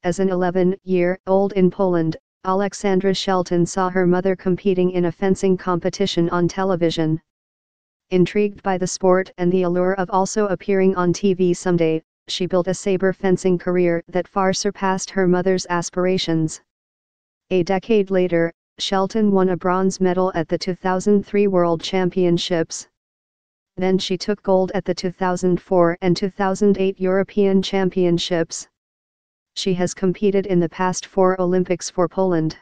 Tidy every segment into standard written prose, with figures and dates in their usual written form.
As an 11-year-old in Poland, Aleksandra Shelton saw her mother competing in a fencing competition on television. Intrigued by the sport and the allure of also appearing on TV someday, she built a saber fencing career that far surpassed her mother's aspirations. A decade later, Shelton won a bronze medal at the 2003 World Championships. Then she took gold at the 2004 and 2008 European Championships. She has competed in the past 4 Olympics for Poland.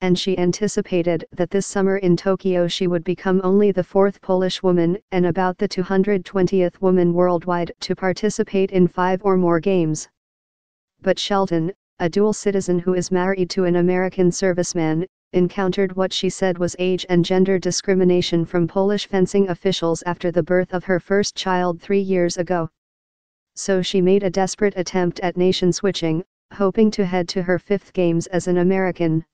And she anticipated that this summer in Tokyo she would become only the 4th Polish woman and about the 220th woman worldwide to participate in 5 or more games. But Shelton, a dual citizen who is married to an American serviceman, encountered what she said was age and gender discrimination from Polish fencing officials after the birth of her first child 3 years ago. So she made a desperate attempt at nation switching, hoping to head to her 5th games as an American.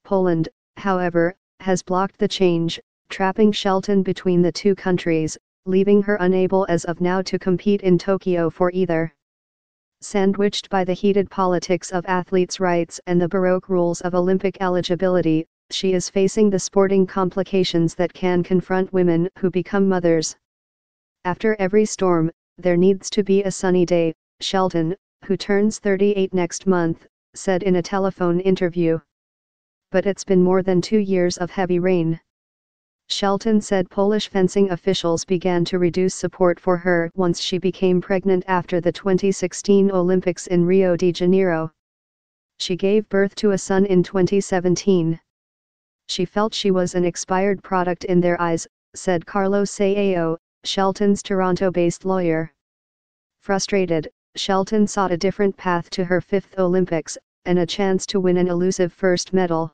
Poland, however, has blocked the change, trapping Shelton between the two countries, leaving her unable as of now to compete in Tokyo for either. Sandwiched by the heated politics of athletes' rights and the baroque rules of Olympic eligibility, she is facing the sporting complications that can confront women who become mothers. After every storm, there needs to be a sunny day, Shelton, who turns 38 next month, said in a telephone interview. But it's been more than 2 years of heavy rain. Shelton said Polish fencing officials began to reduce support for her once she became pregnant after the 2016 Olympics in Rio de Janeiro. She gave birth to a son in 2017. She felt she was an expired product in their eyes, said Carlos Sao, Shelton's Toronto-based lawyer. Frustrated, Shelton sought a different path to her 5th Olympics, and a chance to win an elusive first medal.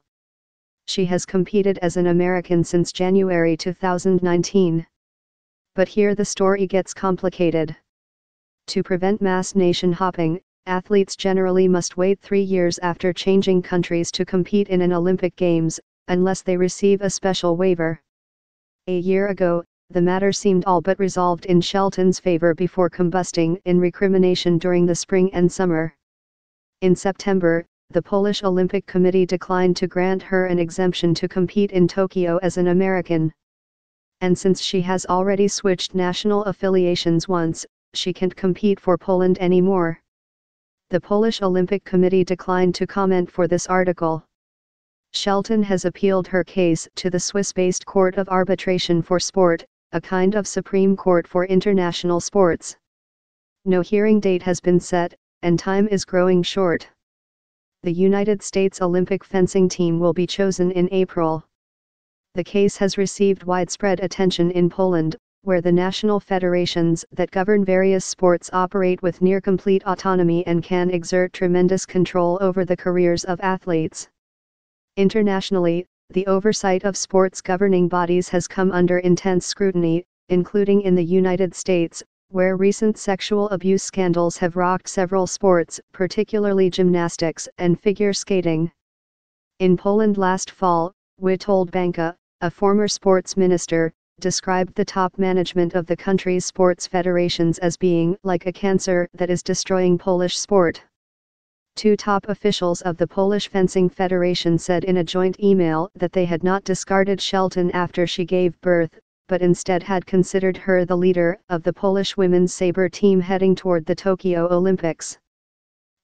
She has competed as an American since January 2019. But here the story gets complicated. To prevent mass nation hopping, athletes generally must wait 3 years after changing countries to compete in an Olympic Games, unless they receive a special waiver. A year ago, the matter seemed all but resolved in Shelton's favor before combusting in recrimination during the spring and summer. In September, the Polish Olympic Committee declined to grant her an exemption to compete in Tokyo as an American. And since she has already switched national affiliations once, she can't compete for Poland anymore. The Polish Olympic Committee declined to comment for this article. Shelton has appealed her case to the Swiss-based Court of Arbitration for Sport, a kind of Supreme Court for international sports. No hearing date has been set, and time is growing short. The United States Olympic fencing team will be chosen in April. The case has received widespread attention in Poland, where the national federations that govern various sports operate with near-complete autonomy and can exert tremendous control over the careers of athletes. Internationally, the oversight of sports governing bodies has come under intense scrutiny, including in the United States, where recent sexual abuse scandals have rocked several sports, particularly gymnastics and figure skating. In Poland last fall, Witold Bańka, a former sports minister, described the top management of the country's sports federations as being like a cancer that is destroying Polish sport. 2 top officials of the Polish Fencing Federation said in a joint email that they had not discarded Shelton after she gave birth, but instead had considered her the leader of the Polish women's saber team heading toward the Tokyo Olympics.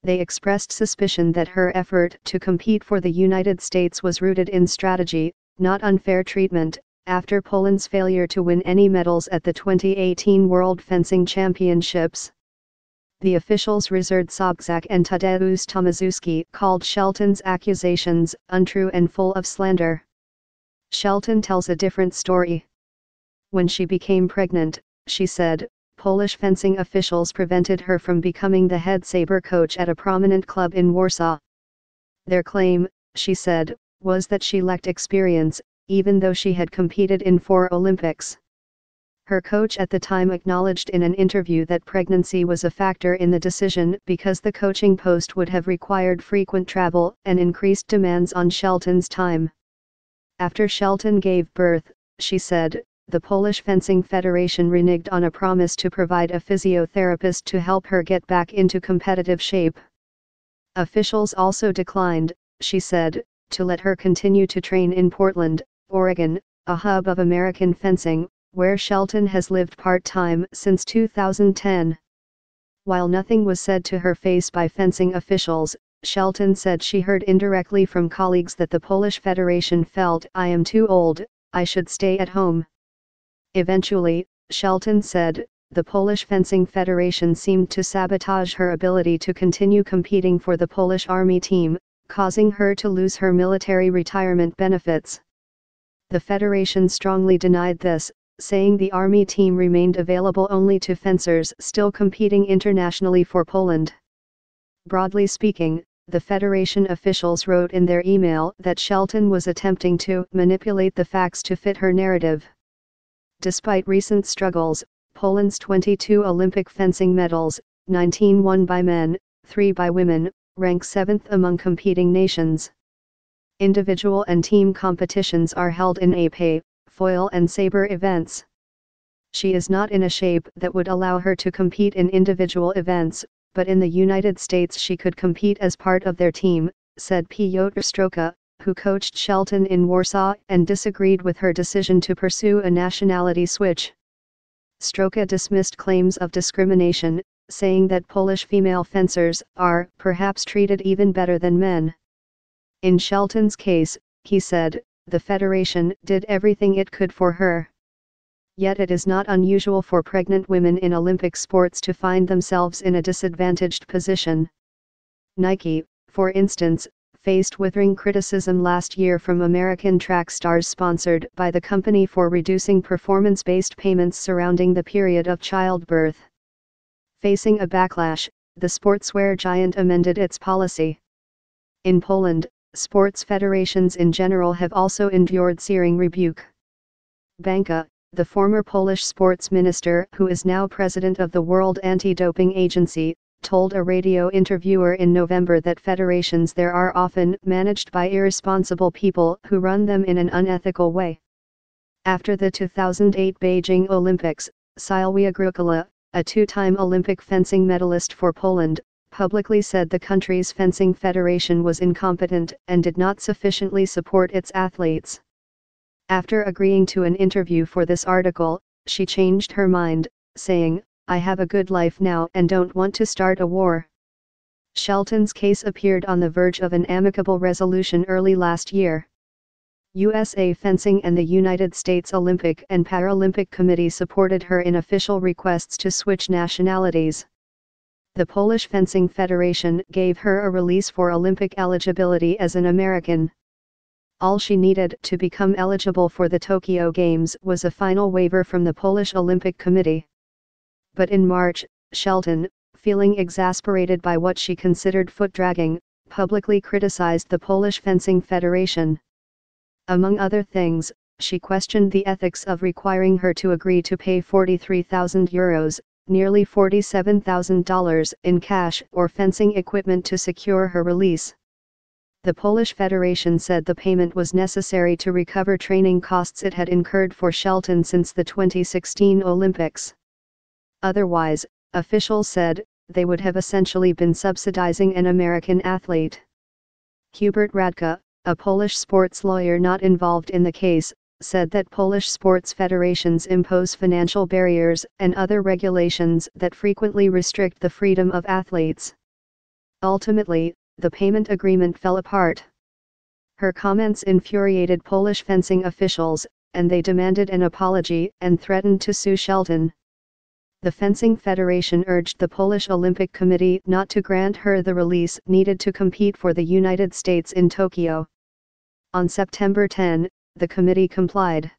They expressed suspicion that her effort to compete for the United States was rooted in strategy, not unfair treatment, after Poland's failure to win any medals at the 2018 World Fencing Championships. The officials Ryszard Sobczak and Tadeusz Tomaszewski called Shelton's accusations untrue and full of slander. Shelton tells a different story. When she became pregnant, she said, Polish fencing officials prevented her from becoming the head saber coach at a prominent club in Warsaw. Their claim, she said, was that she lacked experience, even though she had competed in 4 Olympics. Her coach at the time acknowledged in an interview that pregnancy was a factor in the decision because the coaching post would have required frequent travel and increased demands on Shelton's time. After Shelton gave birth, she said, the Polish Fencing Federation reneged on a promise to provide a physiotherapist to help her get back into competitive shape. Officials also declined, she said, to let her continue to train in Portland, Oregon, a hub of American fencing, where Shelton has lived part-time since 2010. While nothing was said to her face by fencing officials, Shelton said she heard indirectly from colleagues that the Polish Federation felt, "I am too old, I should stay at home." Eventually, Shelton said, the Polish Fencing Federation seemed to sabotage her ability to continue competing for the Polish Army team, causing her to lose her military retirement benefits. The federation strongly denied this, saying the Army team remained available only to fencers still competing internationally for Poland. Broadly speaking, the federation officials wrote in their email that Shelton was attempting to manipulate the facts to fit her narrative. Despite recent struggles, Poland's 22 Olympic fencing medals, 19 won by men, 3 by women, rank 7th among competing nations. Individual and team competitions are held in épée, foil and saber events. She is not in a shape that would allow her to compete in individual events, but in the United States she could compete as part of their team, said Piotr Stroka, who coached Shelton in Warsaw and disagreed with her decision to pursue a nationality switch. Stroka dismissed claims of discrimination, saying that Polish female fencers are perhaps treated even better than men. In Shelton's case, he said, the federation did everything it could for her. Yet it is not unusual for pregnant women in Olympic sports to find themselves in a disadvantaged position. Nike, for instance, faced withering criticism last year from American track stars sponsored by the company for reducing performance-based payments surrounding the period of childbirth. Facing a backlash, the sportswear giant amended its policy. In Poland, sports federations in general have also endured searing rebuke. Bańka, the former Polish sports minister who is now president of the World Anti-Doping Agency, told a radio interviewer in November that federations there are often managed by irresponsible people who run them in an unethical way. After the 2008 Beijing Olympics, Sylwia Grukula, a two-time Olympic fencing medalist for Poland, publicly said the country's fencing federation was incompetent and did not sufficiently support its athletes. After agreeing to an interview for this article, she changed her mind, saying, "I have a good life now and don't want to start a war." Shelton's case appeared on the verge of an amicable resolution early last year. U.S.A. fencing and the United States Olympic and Paralympic Committee supported her in official requests to switch nationalities. The Polish Fencing Federation gave her a release for Olympic eligibility as an American. All she needed to become eligible for the Tokyo Games was a final waiver from the Polish Olympic Committee. But in March, Shelton, feeling exasperated by what she considered foot-dragging, publicly criticized the Polish Fencing Federation. Among other things, she questioned the ethics of requiring her to agree to pay €43,000, nearly $47,000 in cash or fencing equipment to secure her release. The Polish Federation said the payment was necessary to recover training costs it had incurred for Shelton since the 2016 Olympics. Otherwise, officials said, they would have essentially been subsidizing an American athlete. Hubert Radka, a Polish sports lawyer not involved in the case, said that Polish sports federations impose financial barriers and other regulations that frequently restrict the freedom of athletes. Ultimately, the payment agreement fell apart. Her comments infuriated Polish fencing officials, and they demanded an apology and threatened to sue Shelton. The Fencing Federation urged the Polish Olympic Committee not to grant her the release needed to compete for the United States in Tokyo. On September 10, the committee complied.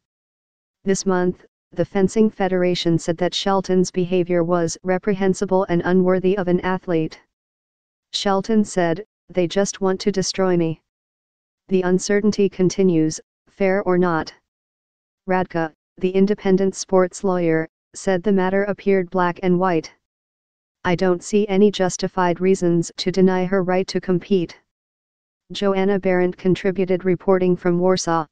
This month, the Fencing Federation said that Shelton's behavior was reprehensible and unworthy of an athlete. Shelton said, "They just want to destroy me." The uncertainty continues, fair or not. Radka, the independent sports lawyer, said the matter appeared black and white. "I don't see any justified reasons to deny her right to compete." Joanna Berendt contributed reporting from Warsaw.